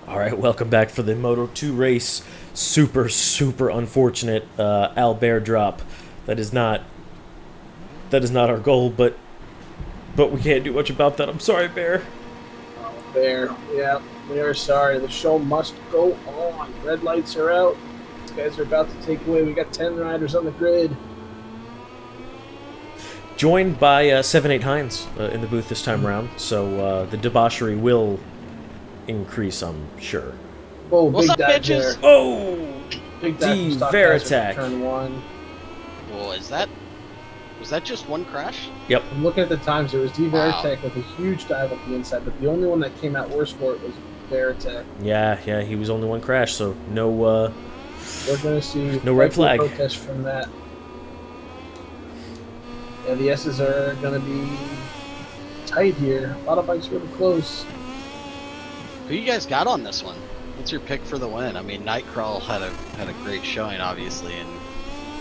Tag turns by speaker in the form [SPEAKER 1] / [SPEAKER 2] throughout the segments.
[SPEAKER 1] All right, welcome back for the Moto2 race. Super unfortunate Albert drop. That is not our goal, but we can't do much about that. I'm sorry, Bear.
[SPEAKER 2] Oh, Bear. Yeah, we are sorry. The show must go on. Red lights are out. These guys are about to take away. We got 10 riders on the grid.
[SPEAKER 1] Joined by 7-8 Hines in the booth this time around, so the debauchery will increase, I'm sure.
[SPEAKER 2] Oh,
[SPEAKER 3] What's
[SPEAKER 2] big
[SPEAKER 3] up,
[SPEAKER 2] dive
[SPEAKER 3] bitches?
[SPEAKER 2] there.
[SPEAKER 1] Oh!
[SPEAKER 2] Big dive from Stock
[SPEAKER 1] Veritech.
[SPEAKER 2] Turn one.
[SPEAKER 3] Well, was that just one crash?
[SPEAKER 1] Yep.
[SPEAKER 2] I'm looking at the times. There was
[SPEAKER 3] Wow.
[SPEAKER 2] Veritech with a huge dive up the inside, but the only one that came out worse for it was Veritech.
[SPEAKER 1] Yeah, he was only one crash, so no,
[SPEAKER 2] We're going to see
[SPEAKER 1] no red flag.
[SPEAKER 2] protest from that. Yeah, the S's are going to be tight here. A lot of bikes really close.
[SPEAKER 3] Who you guys got on this one? What's your pick for the win? I mean, Nightcrawl had a great showing, obviously, in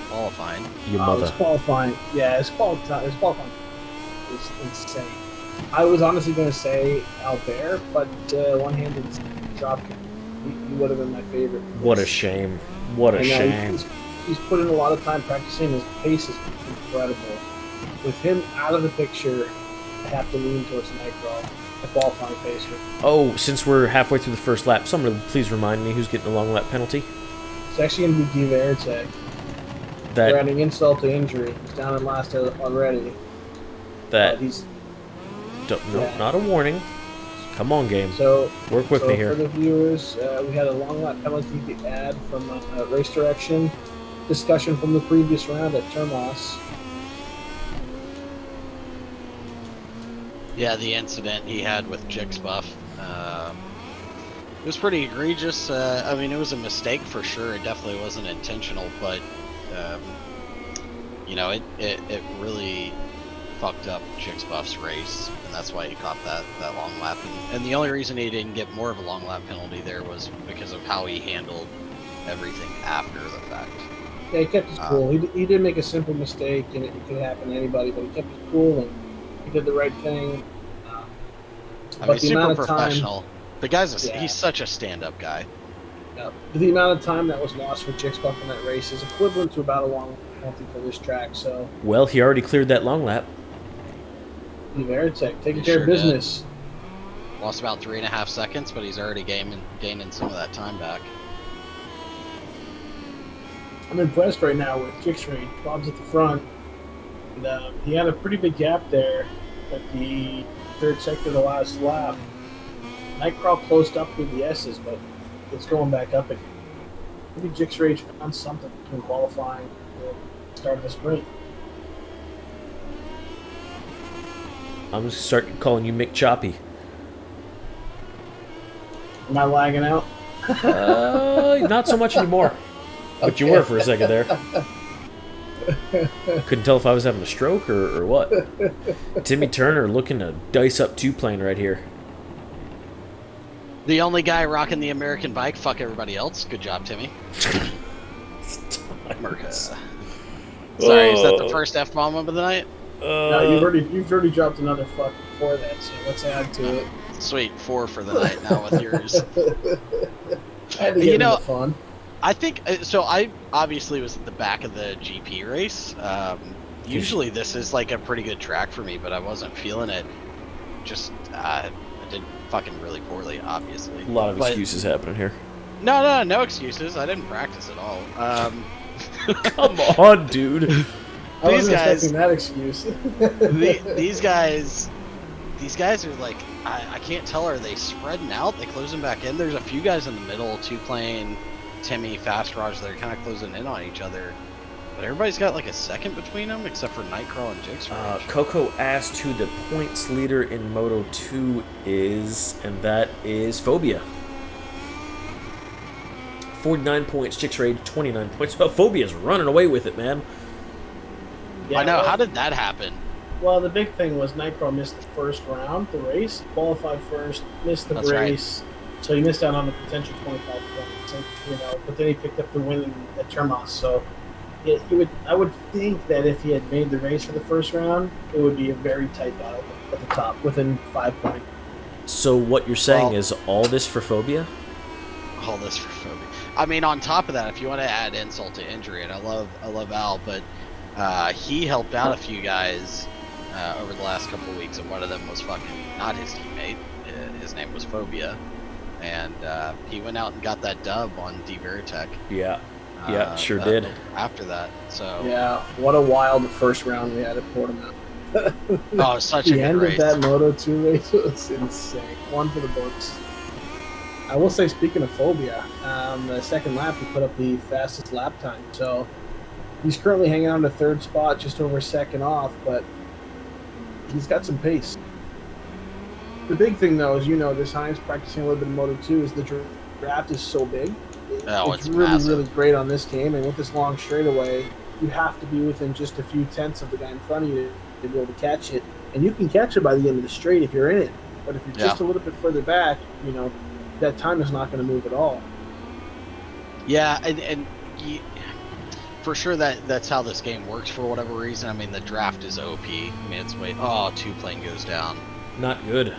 [SPEAKER 3] qualifying.
[SPEAKER 1] Your mother.
[SPEAKER 2] It's qualifying. Yeah, it's qualifying. It's insane. I was honestly going to say Albert, but one-handed drop kick, he would have been my favorite.
[SPEAKER 1] What a shame. What a shame.
[SPEAKER 2] He's put in a lot of time practicing. His pace is incredible. With him out of the picture, I have to lean towards Nightcrawl, the qualifying pacer.
[SPEAKER 1] Oh, since we're halfway through the first lap, someone please remind me who's getting a long lap penalty.
[SPEAKER 2] It's actually going to be Veritech. They're adding insult to injury. He's down in last already.
[SPEAKER 1] Not a warning. Come on, game.
[SPEAKER 2] So
[SPEAKER 1] work with me here.
[SPEAKER 2] For the viewers, we had a long lap penalty to add from race direction discussion from the previous round at Termas.
[SPEAKER 3] Yeah, the incident he had with Jixbuff. It was pretty egregious. I mean, it was a mistake for sure. It definitely wasn't intentional, but you know, it really fucked up Jixbuff's race, and that's why he caught that long lap. And the only reason he didn't get more of a long lap penalty there was because of how he handled everything after the fact.
[SPEAKER 2] Yeah, he kept his cool. He did make a simple mistake, and it could happen to anybody, but he kept his cool and he did the right thing.
[SPEAKER 3] I mean, super professional. The guy's he's such a stand-up guy.
[SPEAKER 2] Yeah. The amount of time that was lost for Jixbuff in that race is equivalent to about a long penalty for this track. So,
[SPEAKER 1] well, he already cleared that long lap.
[SPEAKER 2] Veritech taking care of business.
[SPEAKER 3] Lost about 3.5 seconds, but he's already gaining some of that time back.
[SPEAKER 2] I'm impressed right now with Jixray. Bob's at the front. And, he had a pretty big gap there at the third sector of the last lap. Nightcrawl closed up with the S's, but it's going back up again. Maybe Jixray found something between qualifying and the start of the sprint.
[SPEAKER 1] I'm just start calling you Mick Choppy.
[SPEAKER 2] Am I lagging out?
[SPEAKER 1] Not so much anymore. But you were for a second there. Couldn't tell if I was having a stroke or what. Timmy Turner looking to dice up 2-plane right here.
[SPEAKER 3] The only guy rocking the American bike. Fuck everybody else. Good job, Timmy. America. Sorry, is that the first F-bomb of the night?
[SPEAKER 2] No, you've already dropped another fuck before that, so let's add to it.
[SPEAKER 3] Sweet, 4 for the night now with yours.
[SPEAKER 2] I had to get into fun.
[SPEAKER 3] I think so. I obviously was at the back of the GP race. Usually this is like a pretty good track for me, but I wasn't feeling it. Just I did fucking really poorly, obviously.
[SPEAKER 1] A lot of excuses happening here.
[SPEAKER 3] No excuses. I didn't practice at all.
[SPEAKER 1] Come on, dude.
[SPEAKER 2] I wasn't expecting that excuse.
[SPEAKER 3] These guys are like, I can't tell. Are they spreading out? They closing back in? There's a few guys in the middle, 2-plane, Timmy, Fast Raj, they're kind of closing in on each other. But everybody's got like a second between them, except for Nightcrawl and Jixray.
[SPEAKER 1] Coco asked who the points leader in Moto2 is, and that is Phobia. 49 points, Jixray 29 points. Phobia's running away with it, man.
[SPEAKER 3] Yeah, I know. How did that happen?
[SPEAKER 2] Well, the big thing was Nightcrawl missed the first round, the race, qualified first, missed the race, so he missed out on the potential 25 points. And, but then he picked up the win at Termas. So I would think that if he had made the race for the first round, it would be a very tight battle at the top, within 5 points.
[SPEAKER 1] So what you're saying is all this for Phobia?
[SPEAKER 3] all this for Phobia. I mean, on top of that, if you want to add insult to injury, and I love Al, but he helped out a few guys over the last couple of weeks, and one of them was fucking not his teammate. His name was Phobia, and he went out and got that dub on D Veritech.
[SPEAKER 1] Yeah, yeah, sure did.
[SPEAKER 3] After that, so
[SPEAKER 2] yeah, what a wild first round we had at Portimao.
[SPEAKER 3] Oh, such a
[SPEAKER 2] the
[SPEAKER 3] good
[SPEAKER 2] end
[SPEAKER 3] race.
[SPEAKER 2] of that Moto2 race was insane. One for the books. I will say, speaking of Phobia, the second lap he put up the fastest lap time. So he's currently hanging on to third spot, just over a second off, but he's got some pace. The big thing, though, is this Heinz practicing a little bit of Moto2 is the draft is so big. It's really,
[SPEAKER 3] massive.
[SPEAKER 2] really great on this game, and with this long straightaway, you have to be within just a few tenths of the guy in front of you to be able to catch it. And you can catch it by the end of the straight if you're in it. But if you're just a little bit further back, that time is not going to move at all.
[SPEAKER 3] Yeah, and for sure that's how this game works for whatever reason. I mean, the draft is OP. I mean, it's two plane goes down.
[SPEAKER 1] Not good.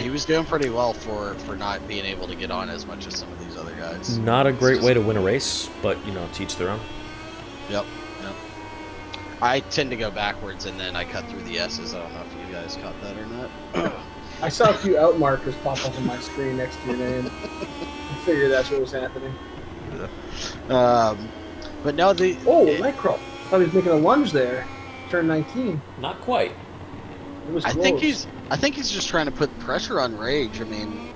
[SPEAKER 3] He was doing pretty well for not being able to get on as much as some of these other guys.
[SPEAKER 1] Not a great way to win a race, but to each their own.
[SPEAKER 3] Yep. I tend to go backwards and then I cut through the S's. I don't know if you guys caught that or not.
[SPEAKER 2] I saw a few out markers pop up on my screen next to your name. I figured that's what was happening.
[SPEAKER 3] But no,
[SPEAKER 2] Nightcrawler. I thought he was making a lunge there. Turn 19.
[SPEAKER 1] Not quite.
[SPEAKER 2] It was
[SPEAKER 3] I
[SPEAKER 2] close.
[SPEAKER 3] think he's just trying to put pressure on Rage. I mean,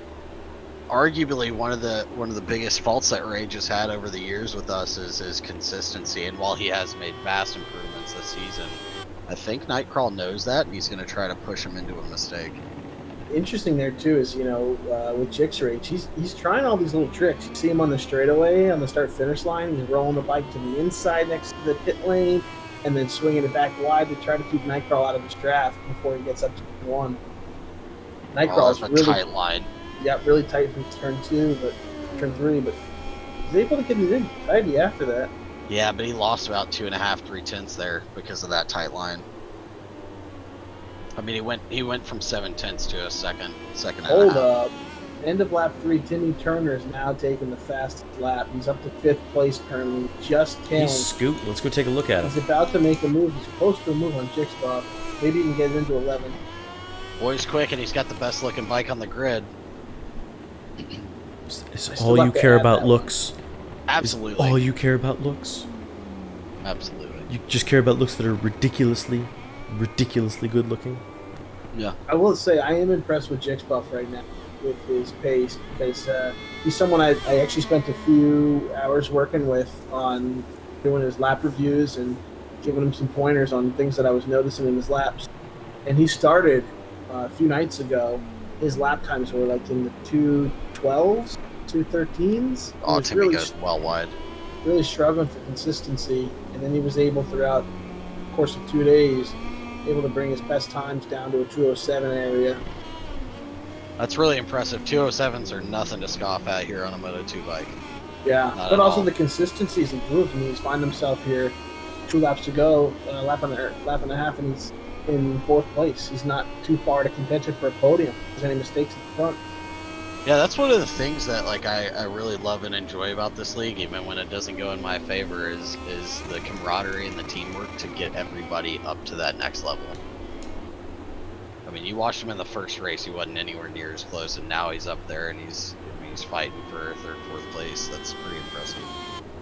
[SPEAKER 3] arguably one of the biggest faults that Rage has had over the years with us is his consistency. And while he has made vast improvements this season, I think Nightcrawler knows that, and he's going to try to push him into a mistake.
[SPEAKER 2] Interesting there too is with Jix Rage, he's trying all these little tricks. You see him on the straightaway on the start-finish line. He's rolling the bike to the inside next to the pit lane, and then swinging it back wide to try to keep Nightcrawler out of his draft before he gets up to turn 1. Nightcrawler's
[SPEAKER 3] that's a
[SPEAKER 2] really
[SPEAKER 3] tight line.
[SPEAKER 2] Yeah, really tight from turn 2, but turn 3, but he's able to get it in tidy after that.
[SPEAKER 3] Yeah, but he lost about 2.5, 3 tenths there because of that tight line. I mean, he went from 7 tenths to a second and
[SPEAKER 2] Hold
[SPEAKER 3] a half.
[SPEAKER 2] up. End of lap 3, Timmy Turner is now taking the fastest lap. He's up to 5th place currently, just tailing.
[SPEAKER 1] He's scoot. Let's go take a look at him.
[SPEAKER 2] He's about to make a move. He's close to a move on Jixbuff. Maybe he can get it into 11.
[SPEAKER 3] Boy's quick, and he's got the best looking bike on the grid.
[SPEAKER 1] Is all you care about looks?
[SPEAKER 3] Absolutely.
[SPEAKER 1] Is all you care about looks?
[SPEAKER 3] Absolutely.
[SPEAKER 1] You just care about looks that are ridiculously good looking?
[SPEAKER 3] Yeah.
[SPEAKER 2] I will say I am impressed with Jixbuff right now with his pace because he's someone I actually spent a few hours working with on doing his lap reviews and giving him some pointers on things that I was noticing in his laps. And he started a few nights ago. His lap times were like in the 2:12s, 2:13s.
[SPEAKER 3] Oh, Timmy goes well wide.
[SPEAKER 2] Really struggling for consistency, and then he was able throughout the course of 2 days able to bring his best times down to a 2:07 area.
[SPEAKER 3] That's really impressive. 2:07s are nothing to scoff at here on a Moto2 bike.
[SPEAKER 2] Yeah,
[SPEAKER 3] Not
[SPEAKER 2] but
[SPEAKER 3] at
[SPEAKER 2] also
[SPEAKER 3] all.
[SPEAKER 2] the consistency's improved. I mean, he's found himself here 2 laps to go, lap and a half, and he's in 4th place. He's not too far to contention for a podium. If there's any mistakes at the front.
[SPEAKER 3] Yeah, that's one of the things that I really love and enjoy about this league, even when it doesn't go in my favor, is the camaraderie and the teamwork to get everybody up to that next level. I mean, you watched him in the first race; he wasn't anywhere near as close, and now he's up there and he's fighting for 3rd, 4th place. That's pretty impressive.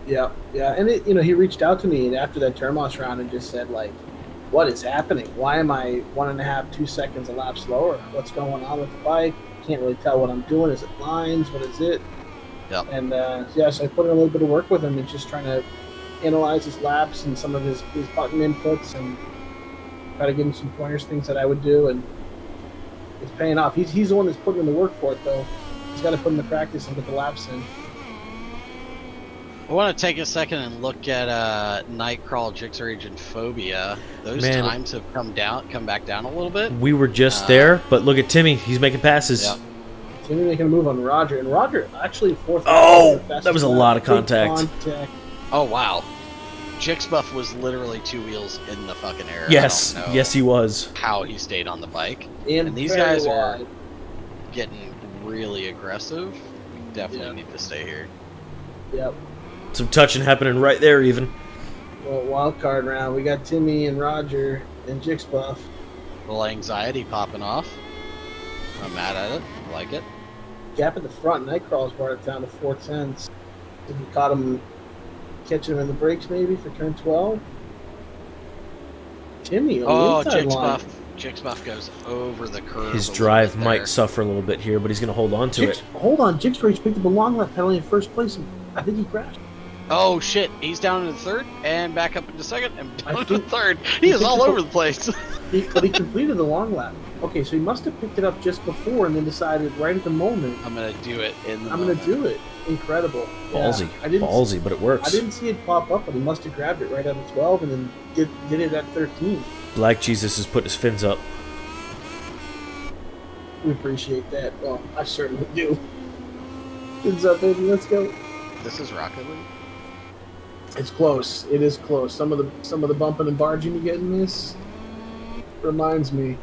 [SPEAKER 2] Yeah, and he reached out to me after that Termos round and just said like, "What is happening? Why am I 1.5, 2 seconds a lap slower? What's going on with the bike? Can't really tell what I'm doing. Is it lines? What is it?"
[SPEAKER 3] Yeah.
[SPEAKER 2] And so I put in a little bit of work with him and just trying to analyze his laps and some of his button inputs and try to give him some pointers, things that I would do, and it's paying off. He's the one that's putting in the work for it, though. He's got to put in the practice and get the laps in.
[SPEAKER 3] I want to take a second and look at Nightcrawl, Jixrage, and Phobia. Those times have come back down a little bit.
[SPEAKER 1] We were just there, but look at Timmy. He's making passes.
[SPEAKER 3] Yeah.
[SPEAKER 2] Timmy making a move on Roger, and Roger actually 4th.
[SPEAKER 1] Oh, that was a lot of contact.
[SPEAKER 3] Oh, wow. Jixbuff was literally 2 wheels in the fucking air.
[SPEAKER 1] Yes,
[SPEAKER 3] I don't know
[SPEAKER 1] yes he was.
[SPEAKER 3] how he stayed on the bike.
[SPEAKER 2] And
[SPEAKER 3] these guys are getting really aggressive. definitely need to stay here.
[SPEAKER 2] Yep.
[SPEAKER 1] Some touching happening right there, even.
[SPEAKER 2] Well, wild card round. We got Timmy and Roger and Jixbuff.
[SPEAKER 3] A little anxiety popping off. I'm mad at it. I like it.
[SPEAKER 2] Gap at the front. Nightcrawl's brought it down to 4/10. If you caught him, catching him in the brakes maybe for turn 12. Timmy on the inside line.
[SPEAKER 3] Jixbuff goes over the curve.
[SPEAKER 1] His drive might suffer a little bit here, but he's going to hold on to it.
[SPEAKER 2] Hold on. Jixbuff picked up a long lap penalty in first place, and I think he crashed.
[SPEAKER 3] Oh shit, he's down into third and back up into second and down into third. He is all over the place.
[SPEAKER 2] But he completed the long lap. Okay, so he must have picked it up just before and then decided right at the moment.
[SPEAKER 3] I'm gonna do it
[SPEAKER 2] I'm gonna do it. Incredible.
[SPEAKER 1] Ballsy.
[SPEAKER 2] Yeah,
[SPEAKER 1] Ballsy, but it works.
[SPEAKER 2] I didn't see it pop up, but he must have grabbed it right out of 12 and then did it at 13.
[SPEAKER 1] Black Jesus has put his fins up.
[SPEAKER 2] We appreciate that. Well, I certainly do. Fins up, baby. Let's go.
[SPEAKER 3] This is Rocket League.
[SPEAKER 2] It's close. It is close. Some of the bumping and barging you get in this reminds me.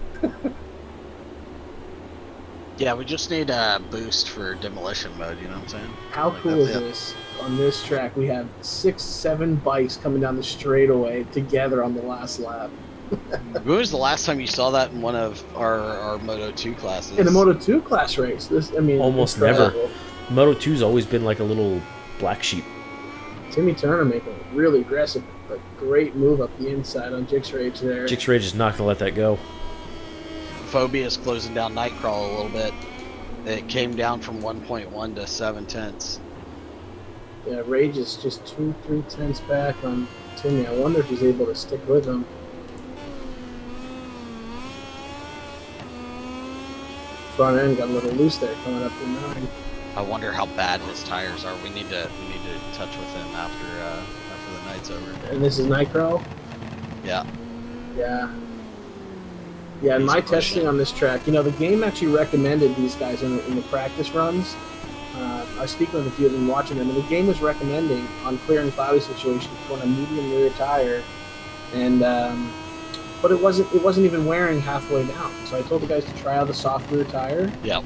[SPEAKER 3] Yeah, we just need a boost for demolition mode, you know what I'm saying?
[SPEAKER 2] How cool is this? On this track, we have 6-7 bikes coming down the straightaway together on the last lap.
[SPEAKER 3] When was the last time you saw that in one of our Moto2 classes?
[SPEAKER 2] In a Moto2 class race.
[SPEAKER 1] Almost never. Moto2's always been like a little black sheep.
[SPEAKER 2] Timmy Turner making a really aggressive, but great move up the inside on Jix Rage there.
[SPEAKER 1] Jix Rage is not going to let that go.
[SPEAKER 3] Phobia is closing down Nightcrawl a little bit. It came down from 1.1 to 7/10.
[SPEAKER 2] Yeah, Rage is just 2-3 tenths back on Timmy. I wonder if he's able to stick with him. Front end got a little loose there, coming up to 9.
[SPEAKER 3] I wonder how bad his tires are. We need to touch with him after the night's over.
[SPEAKER 2] And this is Nightcrawl?
[SPEAKER 3] Yeah.
[SPEAKER 2] Yeah. Yeah, in my testing on this track, the game actually recommended these guys in the practice runs. I was speaking with a few of them watching them, and the game was recommending on clear and cloudy situations to run a medium rear tire, and but it wasn't even wearing halfway down. So I told the guys to try out the soft rear tire.
[SPEAKER 3] Yeah.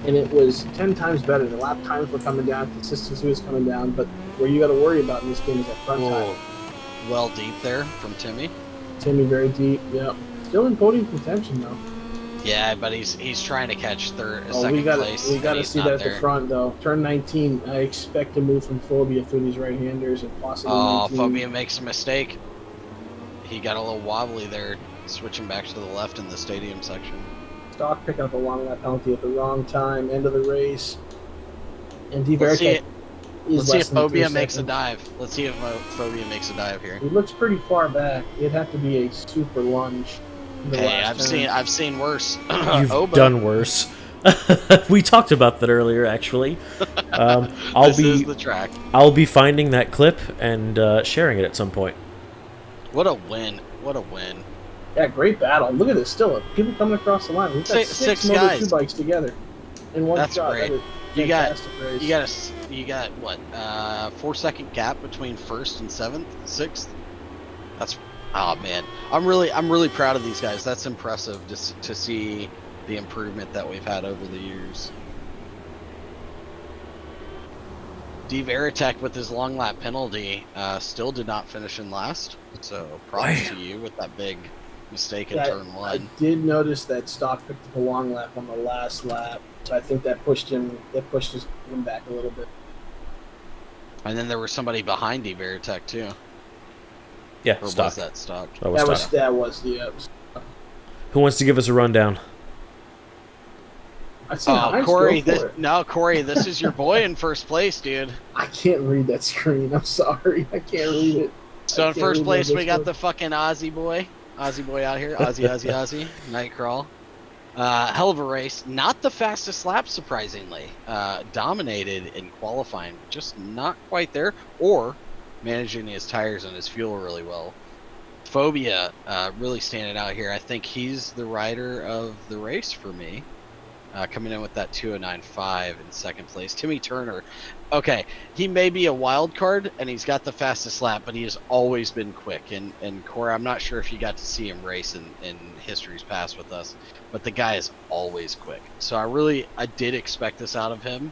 [SPEAKER 2] And it was 10 times better. The lap times were coming down, consistency was coming down, but where you got to worry about in this game is that front tire.
[SPEAKER 3] Well deep there from Timmy.
[SPEAKER 2] Timmy very deep. Yep. Still in podium contention though.
[SPEAKER 3] Yeah, but he's trying to catch second place.
[SPEAKER 2] We gotta see that at the front though. Turn 19. I expect to move from Phobia through these right-handers and possibly. Oh, 19.
[SPEAKER 3] Phobia makes a mistake. He got a little wobbly there, switching back to the left in the stadium section.
[SPEAKER 2] Stock picking up a long lap penalty at the wrong time, end of the race. And
[SPEAKER 3] Let's see if Phobia makes a dive. Let's see if Phobia makes a dive here.
[SPEAKER 2] He looks pretty far back. It'd have to be a super lunge.
[SPEAKER 3] Hey, I've seen worse.
[SPEAKER 1] You've done worse. We talked about that earlier, actually. This is the track. I'll be finding that clip and sharing it at some point.
[SPEAKER 3] What a win! What a win!
[SPEAKER 2] Yeah, great battle. Look at this. Still, people coming across the line. We've got six Moto2 bikes together in one shot.
[SPEAKER 3] That's great. You got what? 4-second gap between first and sixth. Oh man, I'm really proud of these guys. That's impressive to see the improvement that we've had over the years. D Veritek with his long lap penalty still did not finish in last. So props to you with that big mistake in turn 1.
[SPEAKER 2] I did notice that Stock picked up a long lap on the last lap, so I think that pushed him back a little bit.
[SPEAKER 3] And then there was somebody behind D Veritek too.
[SPEAKER 1] Yeah,
[SPEAKER 3] or
[SPEAKER 1] Stock.
[SPEAKER 3] Was that Stock?
[SPEAKER 2] That was the.
[SPEAKER 1] Who wants to give us a rundown?
[SPEAKER 3] Corey, this is your boy in first place, dude.
[SPEAKER 2] I can't read that screen. I'm sorry. I can't read it.
[SPEAKER 3] So in first place, we got the fucking Aussie boy out here. Aussie. Nightcrawl. Hell of a race. Not the fastest lap, surprisingly. Dominated in qualifying. Just not quite there. Or managing his tires and his fuel really well. Phobia really standing out here. I think he's the rider of the race for me. Coming in with that 209.5 in second place. Timmy Turner, okay, he may be a wild card and he's got the fastest lap, but he has always been quick. And Corey, I'm not sure if you got to see him race in history's past with us, but the guy is always quick. So I did expect this out of him.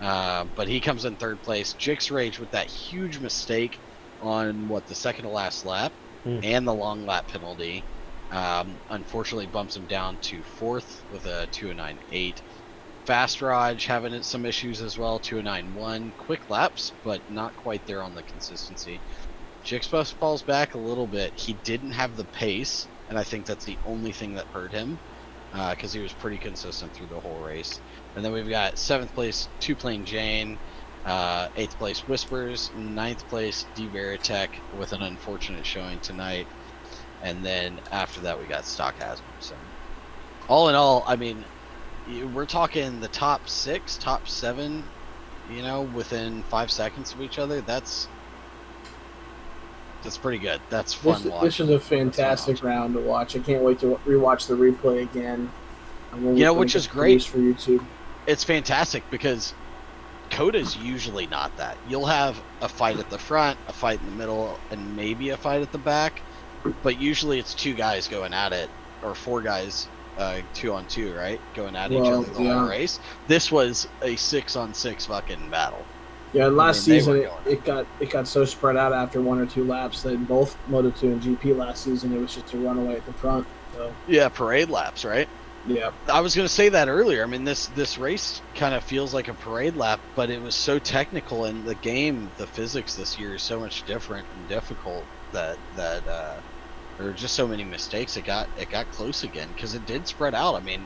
[SPEAKER 3] But he comes in third place. Jix Rage with that huge mistake on the second to last lap and the long lap penalty. Unfortunately bumps him down to fourth with a 2:09.8. Fast Raj having some issues as well, 2:09.1. Quick laps, but not quite there on the consistency. Jix falls back a little bit. He didn't have the pace, and I think that's the only thing that hurt him, because he was pretty consistent through the whole race. And then we've got 7th place, 2-Plane Jane, 8th place Whispers, 9th place D Veritech with an unfortunate showing tonight. And then after that, we got Stock Hasm. So, all in all, I mean, we're talking the top 6, top 7, within 5 seconds of each other. That's pretty good. That's fun watching.
[SPEAKER 2] This is a fantastic round to watch. I can't wait to rewatch the replay again.
[SPEAKER 3] Which is great
[SPEAKER 2] for YouTube.
[SPEAKER 3] It's fantastic because COTA's usually not that. You'll have a fight at the front, a fight in the middle, and maybe a fight at the back, but usually it's 2 guys going at it, or 4 guys, 2-on-2, right, going at each other the whole race. This was a 6-on-6 fucking battle.
[SPEAKER 2] Yeah, last season it got so spread out after 1 or 2 laps that both Moto2 and GP last season it was just a runaway at the front. So.
[SPEAKER 3] Yeah, parade laps, right?
[SPEAKER 2] Yeah.
[SPEAKER 3] I was going to say that earlier. I mean, this race kind of feels like a parade lap, but it was so technical, and the game, the physics this year is so much different and difficult that there were just so many mistakes. It got close again because it did spread out. I mean,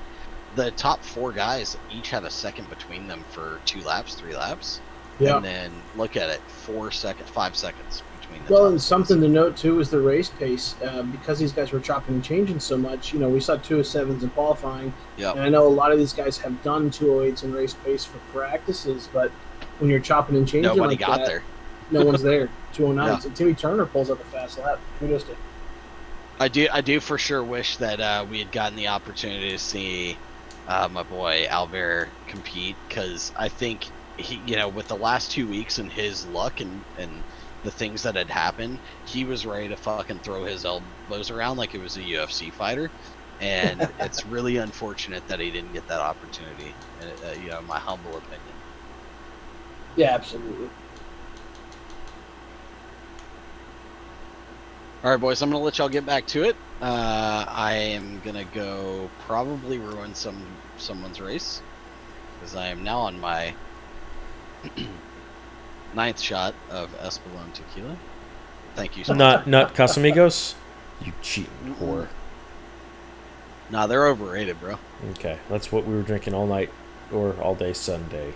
[SPEAKER 3] the top 4 guys each had a second between them for 2 laps, 3 laps.
[SPEAKER 2] Yeah.
[SPEAKER 3] And then look at it, 5 seconds between them.
[SPEAKER 2] Well, and something to note too is the race pace. Because these guys were chopping and changing so much, we saw 2:07s in qualifying.
[SPEAKER 3] Yeah. And
[SPEAKER 2] I know a lot of these guys have done 2:08s in race pace for practices, but when you're chopping and changing,
[SPEAKER 3] nobody got there.
[SPEAKER 2] No one's there. 2:09.
[SPEAKER 3] Yeah.
[SPEAKER 2] So Timmy Turner pulls up a fast lap. Kudos to him.
[SPEAKER 3] I do for sure wish that we had gotten the opportunity to see my boy Albert compete, because I think he, with the last 2 weeks and his luck and the things that had happened, he was ready to fucking throw his elbows around like it was a UFC fighter, and it's really unfortunate that he didn't get that opportunity. My humble opinion.
[SPEAKER 2] Yeah, absolutely.
[SPEAKER 3] All right, boys, I'm gonna let y'all get back to it. I am gonna go probably ruin someone's race, because I am now on my 9th shot of Espolón tequila. Thank you so much.
[SPEAKER 1] Not Casamigos? You cheating whore.
[SPEAKER 3] Nah, they're overrated, bro.
[SPEAKER 1] Okay, that's what we were drinking all night or all day Sunday.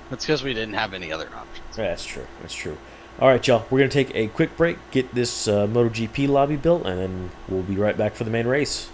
[SPEAKER 3] That's because we didn't have any other options.
[SPEAKER 1] That's true. All right, y'all. We're going to take a quick break, get this MotoGP lobby built, and then we'll be right back for the main race.